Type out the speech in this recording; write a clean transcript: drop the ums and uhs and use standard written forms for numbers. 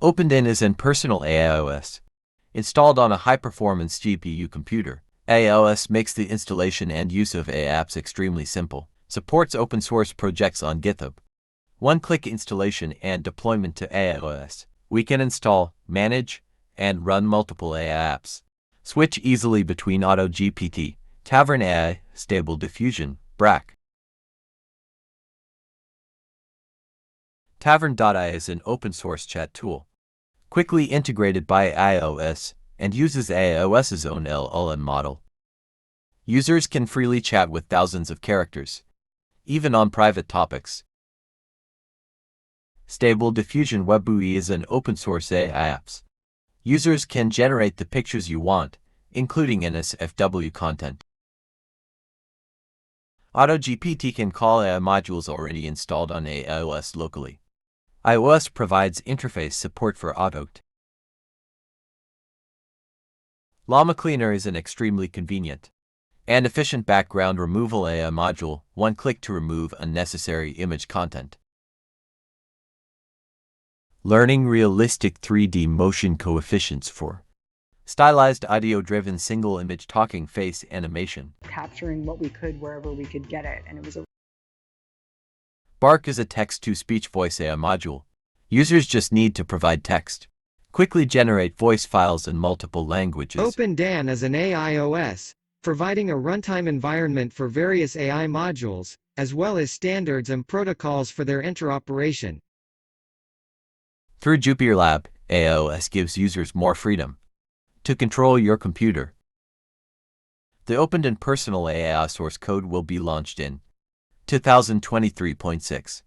OpenDAN Personal AI OS. Installed on a high-performance GPU computer, AI OS makes the installation and use of AI apps extremely simple. Supports open-source projects on GitHub. One-click installation and deployment to AI OS. We can install, manage, and run multiple AI apps. Switch easily between Auto-GPT, Tavern.AI, StableDiffusion, BRAC. Tavern.AI is an open-source chat tool, quickly integrated by iOS, and uses iOS's own LLM model. Users can freely chat with thousands of characters, even on private topics. StableDiffusion WebUI is an open-source AI app. Users can generate the pictures you want, including NSFW content. Auto-GPT can call AI modules already installed on iOS locally. iOS provides interface support for Auto-GPT. Lama-cleaner is an extremely convenient and efficient background removal AI module, one click to remove unnecessary image content. Learning realistic 3D motion coefficients for stylized audio-driven single-image talking face animation. Capturing what we could wherever we could get it, and it was a Bark is a text-to-speech voice AI module. Users just need to provide text. Quickly generate voice files in multiple languages. OpenDAN is an AI OS, providing a runtime environment for various AI modules, as well as standards and protocols for their interoperation. Through Jupyter Lab, AI OS gives users more freedom to control your computer. The OpenDAN Personal AI source code will be launched in 2023.6.